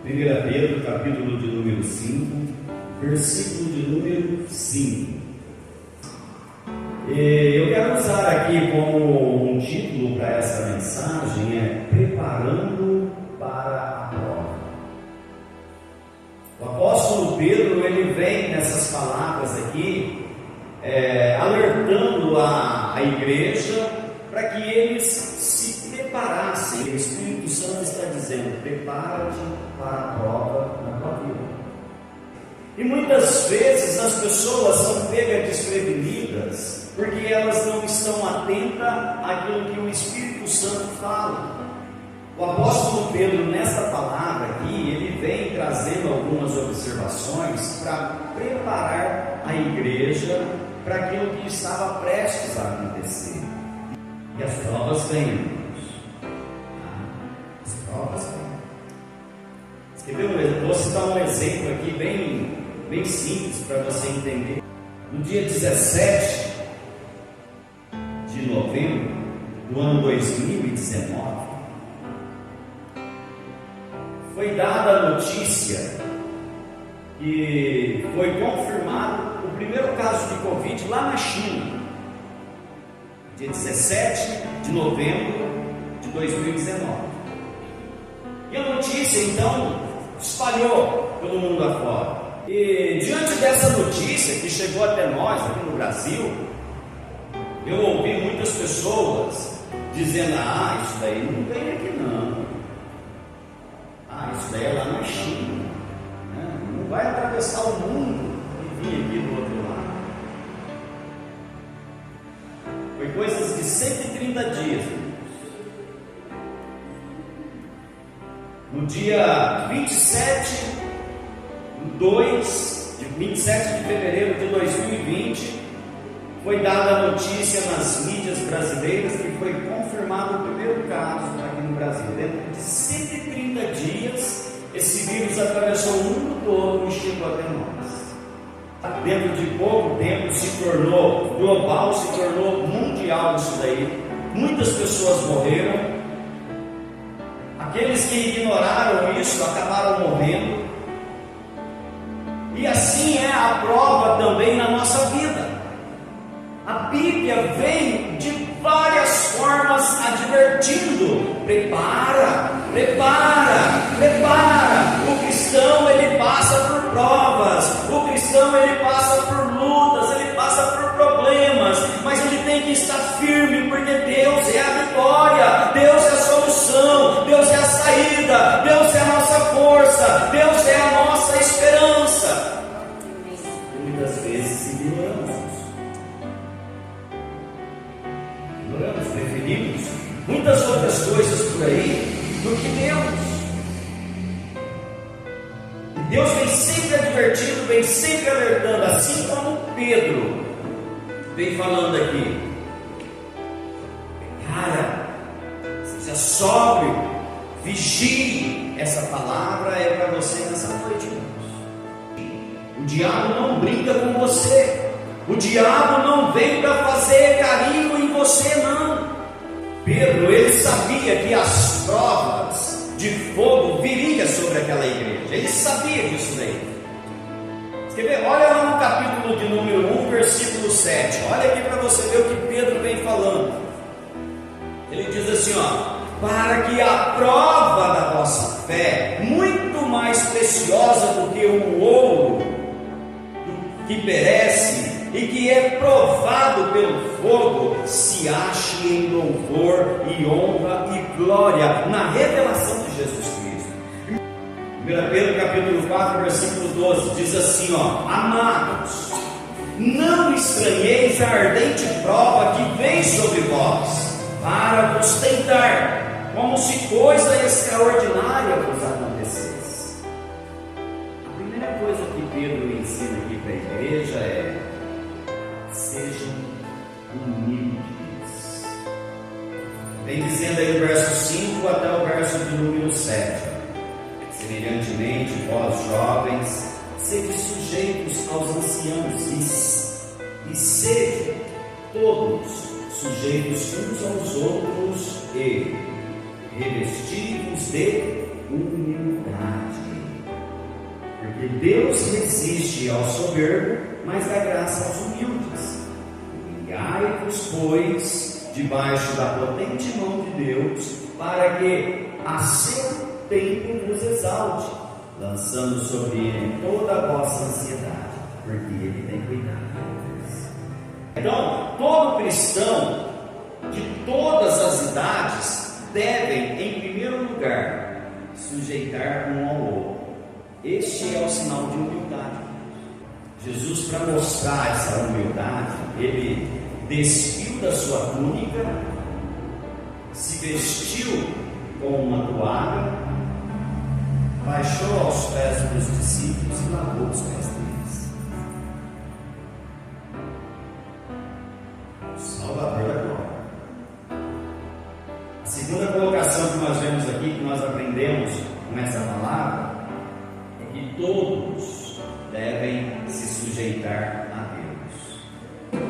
1 Pedro, capítulo de número 5, versículo de número 5. Eu quero usar aqui como um título para essa mensagem, preparando para a prova. O apóstolo Pedro, ele vem nessas palavras aqui, alertando a igreja para que eles se preparassem. O Espírito Santo está dizendo: prepara-te para a prova na tua vida. E muitas vezes as pessoas são pegas desprevenidas porque elas não estão atentas àquilo que o Espírito Santo fala. O apóstolo Pedro, nessa palavra aqui, ele vem trazendo algumas observações para preparar a igreja para aquilo que estava prestes a acontecer. E as provas vêm, irmãos. As provas vêm. Vou citar um exemplo aqui bem simples para você entender. No dia 17 de novembro do ano 2019, foi dada a notícia que foi confirmado o primeiro caso de Covid lá na China, dia 17 de novembro de 2019. E a notícia então espalhou pelo mundo afora. E diante dessa notícia que chegou até nós aqui no Brasil, eu ouvi muitas pessoas dizendo: isso daí não vem aqui não. Isso daí é lá na China, né? Não vai atravessar o mundo e vir aqui do outro lado. Foi coisas de 130 dias. No dia 27 de fevereiro de 2020, foi dada a notícia nas mídias brasileiras que foi confirmado o primeiro caso aqui no Brasil. Dentro de 130 dias, esse vírus atravessou o mundo todo e chegou até nós. Dentro de pouco tempo se tornou global, se tornou mundial isso daí. Muitas pessoas morreram. Aqueles que ignoraram isso acabaram morrendo. E assim é a prova também na nossa vida. A Bíblia vem de várias formas advertindo: prepara, prepara, prepara. O cristão, ele passa por provas, o cristão, ele passa por lutas, ele passa por problemas, mas ele tem que estar firme, porque Deus é a vitória, Deus é a solução, Deus é a saída, Deus é a nossa força, Deus é a nossa esperança. E muitas vezes ignoramos, preferimos muitas outras coisas por aí do que Deus. E Deus vem sempre advertindo, vem sempre alertando, assim como Pedro vem falando aqui: cara, seja sóbrio, vigie. Essa palavra é para você nessa noite, irmãos. O diabo não brinca com você. O diabo não vem para fazer carinho em você, não. Pedro, ele sabia que as provas de fogo viriam sobre aquela igreja. Ele sabia disso daí. Quer ver? Olha lá no capítulo de número 1, versículo 7. Olha aqui para você ver o que Pedro vem falando. Ele diz assim, para que a prova da vossa fé, muito mais preciosa do que o ouro que perece e que é provado pelo fogo, se ache em louvor e honra e glória na revelação de Jesus Cristo. 1 Pedro capítulo 4, versículo 12 diz assim, amados, não estranheis a ardente prova que vem sobre vós, para vos tentar, como se coisa extraordinária vos acontecesse. A primeira coisa que Pedro ensina aqui para a igreja é: sejam humildes. Vem dizendo aí no verso 5 até o verso de número 7. Semelhantemente, vós jovens, sede sujeitos aos anciãos, e sede todos sujeitos uns aos outros, e revestivos de humildade, Porque Deus resiste ao soberbo, mas dá graça aos humildes. Humilhai-vos, pois, debaixo da potente mão de Deus, para que a seu tempo vos exalte, lançando sobre ele toda a vossa ansiedade, porque ele tem cuidado de vós. Então, todo cristão de todas as idades devem, em primeiro lugar, sujeitar um ao outro. Este é o sinal de humildade. Jesus, para mostrar essa humildade, ele despiu da sua túnica, se vestiu com uma toalha, baixou aos pés dos discípulos e lavou os pés deles. O Salvador da glória. A segunda colocação que nós vemos aqui, que nós aprendemos com essa palavra, é que todos devem se sujeitar a Deus.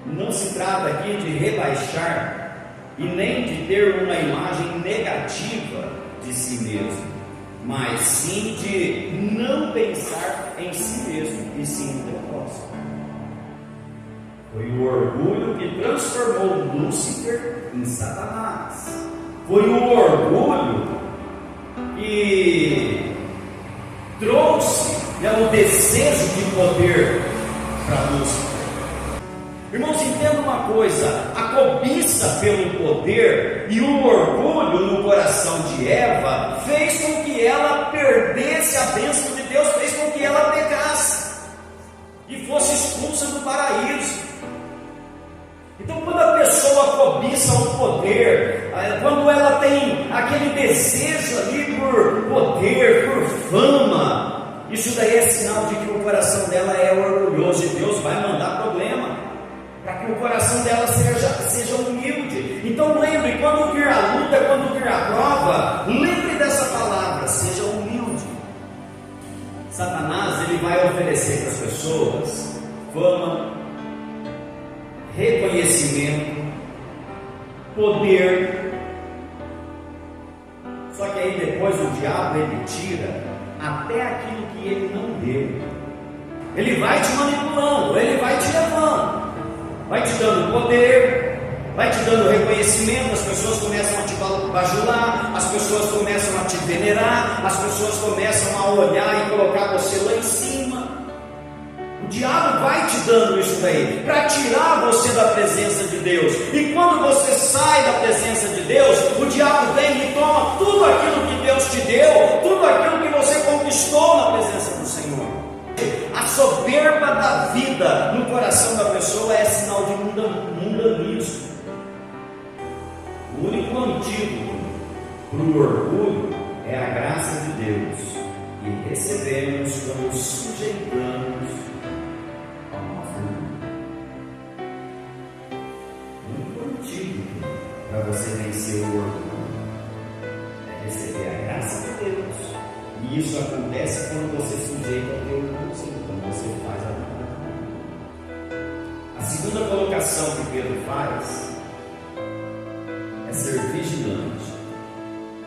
Não se trata aqui de rebaixar e nem de ter uma imagem negativa de si mesmo, mas sim de não pensar em si mesmo e sim no propósito. Foi o orgulho que transformou Lúcifer em Satanás. Foi o orgulho que trouxe o desejo de poder para Lúcifer. Irmãos, entenda uma coisa: a cobiça pelo poder e o orgulho no coração de Eva fez com que ela perdesse a bênção de Deus, fez com que ela pecasse e fosse expulsa do paraíso. Então, quando a pessoa cobiça o poder, quando ela tem aquele desejo ali por poder, por fama, isso daí é sinal de que o coração dela é orgulhoso e Deus vai mandar problema, para que o coração dela seja humilde. Então lembre, quando vir a luta, quando vir a prova, lembre dessa palavra, seja humilde. Satanás, ele vai oferecer para as pessoas fama, reconhecimento, poder. Só que aí depois o diabo, ele tira até aquilo que ele não deu. Ele vai te manipulando, ele vai te levando, vai te dando poder, vai te dando reconhecimento. As pessoas começam a te bajular, as pessoas começam a te venerar, as pessoas começam a olhar e colocar você lá em cima. O diabo vai te dando isso daí, para tirar você da presença de Deus. E quando você sai da presença de Deus, o diabo vem e toma tudo aquilo que Deus te deu, tudo aquilo que você conquistou na presença do Senhor. A soberba da vida no coração da pessoa é sinal de mundanismo. O único antídoto para o orgulho é a graça de Deus, e recebemos quando nos sujeitamos ao nosso orgulho. O único antídoto para você vencer o orgulho é receber a graça de Deus. E isso acontece quando você sujeita ao teu orgulho, quando você faz a vontade. A segunda colocação que Pedro faz é ser vigilante.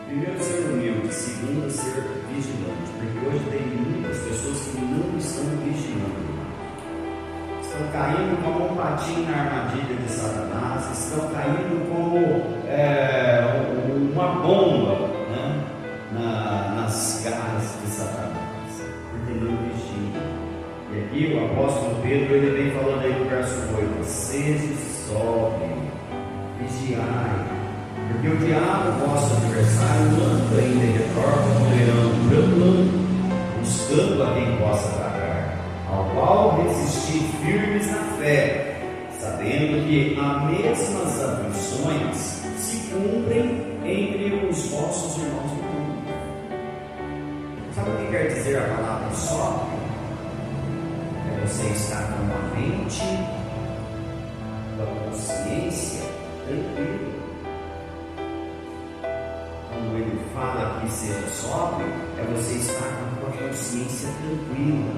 Primeiro, ser humilde. Segundo, ser vigilante. Porque hoje tem muitas pessoas que não estão vigilando. Estão caindo como um patinho na armadilha de Satanás. Estão caindo como uma bomba, né? Nas garras de Satanás, porque não vigiam. E aqui o apóstolo Pedro, ele vem falando aí no verso 8: sede sóbrio, vigiai, porque o diabo, vosso adversário, anda em derredor como leão bramando, buscando a quem possa tragar, ao qual resistir firmes na fé, sabendo que as mesmas aflições se cumprem entre os vossos irmãos do mundo. Sabe o que quer dizer a palavra sóbrio? É você estar com a mente, com a consciência tranquila. Quando ele fala que seja sóbrio, é você estar com a consciência tranquila.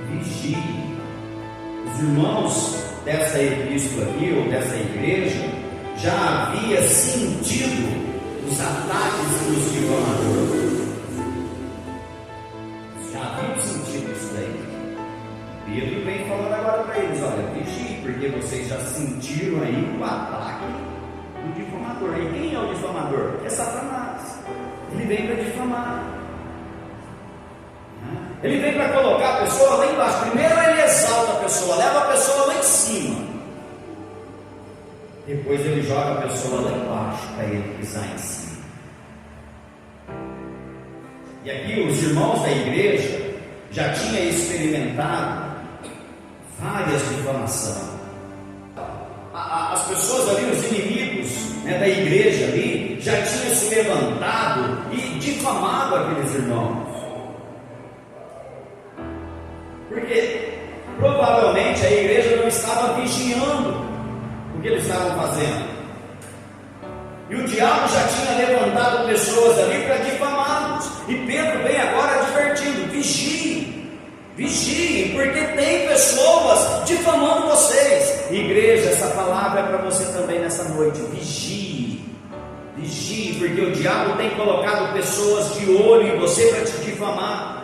Vigie. Os irmãos dessa epístola aqui, ou dessa igreja, já havia sentido os ataques dos difamadores. porque vocês já sentiram aí o ataque do difamador. E quem é o difamador? É Satanás. Ele vem para difamar. Ele vem para colocar a pessoa lá embaixo. Primeiro ele exalta a pessoa, leva a pessoa lá em cima. Depois ele joga a pessoa lá embaixo para ele pisar em cima. E aqui os irmãos da igreja já tinham experimentado várias difamações. As pessoas ali, os inimigos, né, da igreja ali, já tinham se levantado e difamado aqueles irmãos. Porque provavelmente a igreja não estava vigiando o que eles estavam fazendo. E o diabo já tinha levantado pessoas ali para difamá-los. E Pedro vem agora advertindo: vigiem, porque tem pessoas difamando vocês. Igreja, essa palavra é para você também nessa noite. Vigie, porque o diabo tem colocado pessoas de olho em você para te difamar.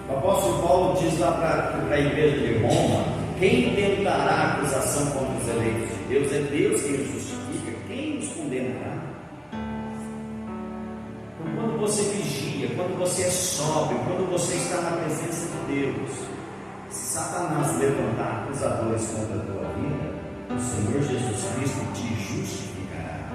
O apóstolo Paulo diz lá para a igreja de Roma: quem tentará acusação contra os eleitos de Deus? É Deus quem os justifica, quem os condenará? Então, quando você vigia, quando você é sóbrio, quando você está na presença de Deus, se Satanás levantar acusadores contra a tua vida, o Senhor Jesus Cristo te justificará.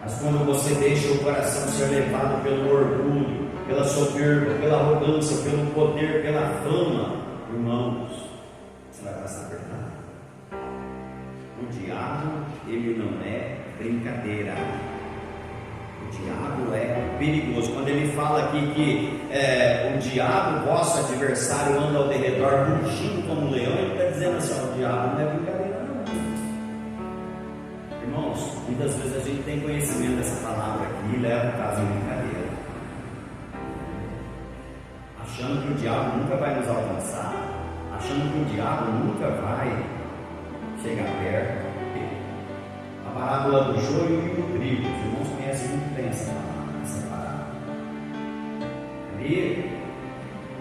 Mas quando você deixa o coração ser levado pelo orgulho, pela soberba, pela arrogância, pelo poder, pela fama, irmãos, você vai passar verdade. O diabo, ele não é brincadeira. O diabo é perigoso. Quando ele fala aqui que o diabo, vosso adversário, anda ao derredor rugindo como um leão, ele está dizendo assim: o diabo não é brincadeira não. Irmãos, muitas vezes a gente tem conhecimento dessa palavra aqui e leva o caso em brincadeira, achando que o diabo nunca vai nos alcançar, achando que o diabo nunca vai chegar perto. A parábola do joio e do trigo, os irmãos conhecem muito bem essa parábola. Ali,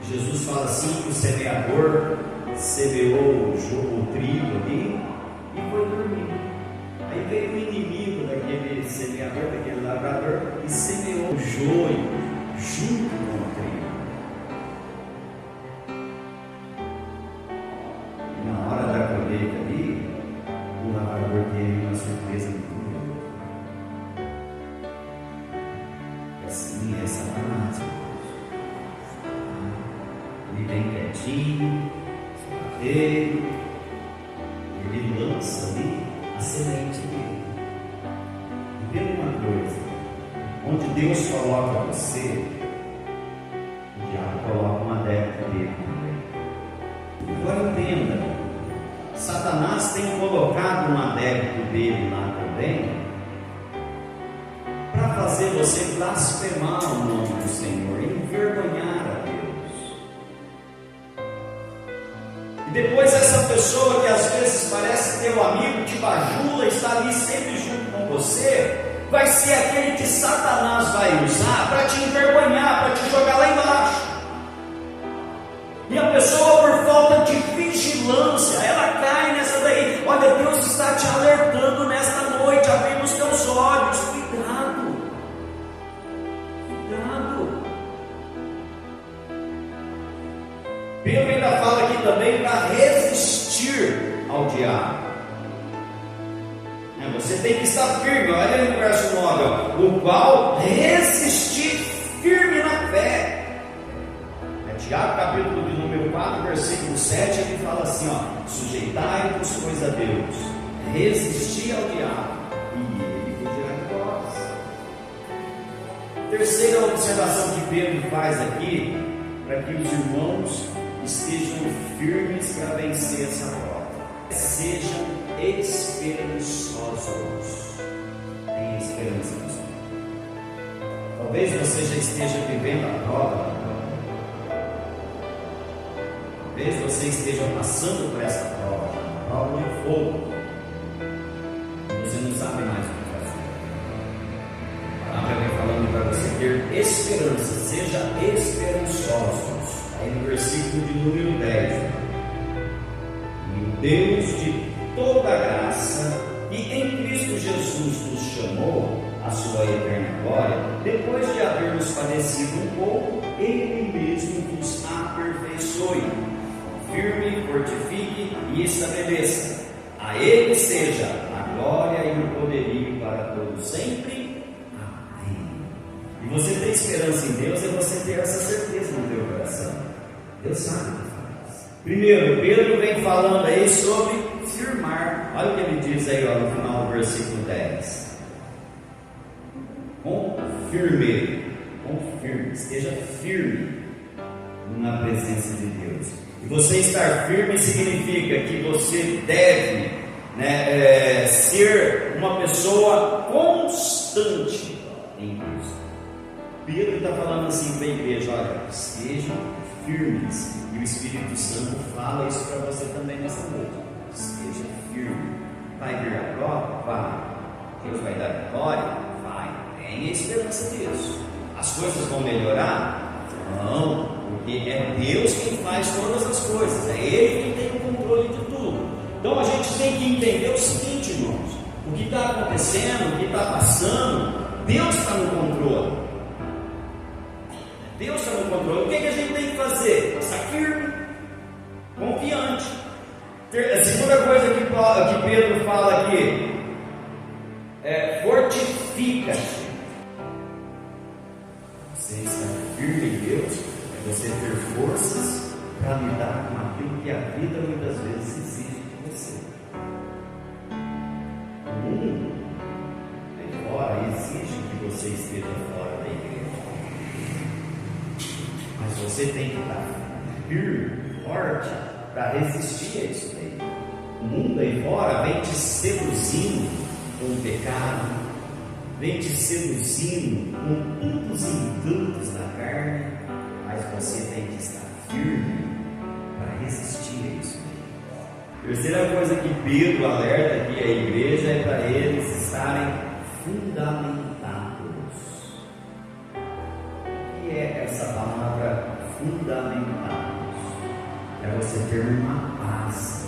Jesus fala assim que o semeador semeou o trigo ali e foi dormir. Aí veio o inimigo daquele semeador, daquele lavrador, e semeou o joio junto com o trigo. E na hora da colheita ali, o lavrador teve uma surpresa muito grande. E assim é Satanás. Ele vem quietinho, ele lança ali a semente dele. E vê uma coisa: onde Deus coloca você, o diabo coloca um adepto dele também. Agora entenda: Satanás tem colocado um adepto dele lá também para fazer você blasfemar o nome do Senhor, envergonhar a Deus. E depois essa pessoa que às vezes parece teu amigo, te bajula, está ali sempre junto com você, vai ser aquele que Satanás vai usar para te envergonhar, para te jogar lá embaixo. E a pessoa, por falta de vigilância, ela cai nessa daí. Olha, Deus está te alertando nesta noite, abrindo os teus olhos. Cuidado, cuidado. Pedro ainda fala aqui também para resistir ao diabo. Você tem que estar firme. Olha aí no verso 9, o qual resistir firme na fé. Tiago, capítulo de número 4, versículo 7, ele fala assim: sujeitai-vos, pois, a Deus, resisti ao diabo, e ele fugirá de vós. Terceira observação que Pedro faz aqui, para que os irmãos estejam firmes para vencer essa prova: sejam esperançosos. Tenha esperança no Senhor. Talvez você já esteja vivendo a prova. Talvez você esteja passando por essa prova de fogo. Você não sabe mais o que fazer. A palavra vem falando para você ter esperança, seja esperançosos. Aí no versículo de número 10: e o Deus de toda a graça, e em Cristo Jesus nos chamou à sua eterna glória, depois de havermos padecido um pouco, Ele mesmo nos aperfeiçoe, confirme, fortifique e estabeleça. A Ele seja a glória e o poderio para todos sempre. Amém. E você ter esperança em Deus é você ter essa certeza no teu coração. Deus sabe o que faz. Primeiro, Pedro vem falando aí sobre firmar. Olha o que ele diz aí no final do versículo 10. Confirme, esteja firme na presença de Deus. E você estar firme significa que você deve, ser uma pessoa constante em Cristo. Pedro está falando assim para a igreja: olha, estejam firmes. E o Espírito Santo fala isso para você também nessa noite. Esteja firme. Vai vir a prova? Vai. Deus vai dar vitória? Vai. Tenha esperança disso. As coisas vão melhorar? Não, porque é Deus quem faz todas as coisas, é Ele quem tem o controle de tudo. Então a gente tem que entender o seguinte, irmãos: o que está acontecendo, o que está passando, Deus está no controle. Deus está no controle. O que a gente tem que fazer? Estar firme, confiante. A segunda coisa que Pedro fala aqui é: fortifica-te. Você estar firme em Deus é você ter forças para lidar com aquilo que a vida muitas vezes exige de você. O mundo aí fora exige que você esteja fora da igreja, mas você tem que estar firme, forte, para resistir a isso daí. O mundo aí fora vem te seduzindo com o pecado, vem te seduzindo com tantos encantos da carne, mas você tem que estar firme para resistir a isso. Terceira coisa que Pedro alerta aqui à igreja é para eles estarem fundamentados. O que é essa palavra fundamentados? É você ter uma base.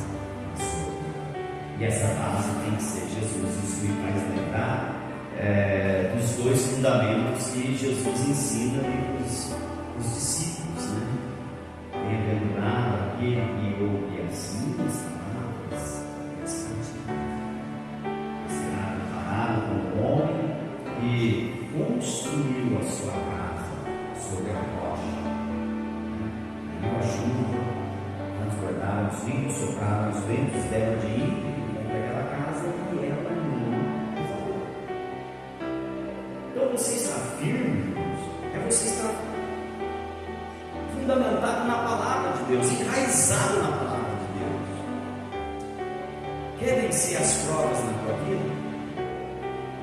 E essa base tem que ser Jesus. Isso me faz lembrar dos dois fundamentos que Jesus ensina para os discípulos, né? Bem-aventurado aquele que ouve as minhas palavras, será comparado com o homem que construiu a sua casa sobre a rocha. Caiu a chuva, transbordaram os rios, sopraram os ventos, deram de ímpeto contra aquela casa e ela não falou. Então você está firme, é você estar fundamentado na palavra de Deus, enraizado na palavra de Deus. Quer vencer as provas na tua vida?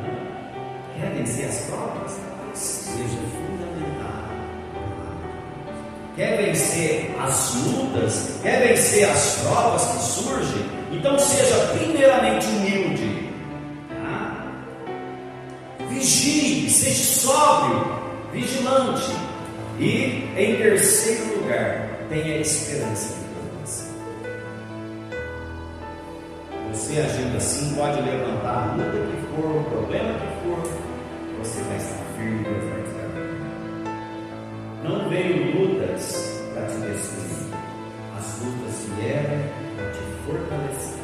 Não? Quer vencer as provas? Seja fundamentado. Quer vencer as lutas? Quer vencer as provas que surgem? Então seja primeiramente humilde. Vigie, seja sóbrio, vigilante. E em terceiro lugar, tenha esperança de Deus. Você agindo assim pode levantar a luta que for, o problema que for, você vai estar firme e Deus vai te dar. Não veio lutas para te destruir, as lutas vieram para te fortalecer.